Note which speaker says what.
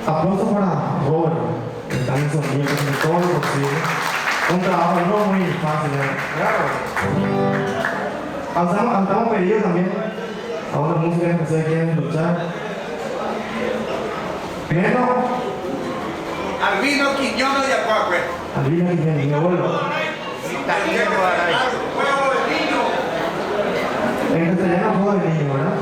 Speaker 1: Aplausos para Robert, que está en el sonido, que hace todo lo posible. Un trabajo no muy fácil, ¿verdad? Estamos pedidos también a una música que ustedes quieren escuchar. Primero,
Speaker 2: Albino Quiñones de Acuacue.
Speaker 1: Albino Quiñones, mi abuelo. En castellano, juego de niño, ¿verdad?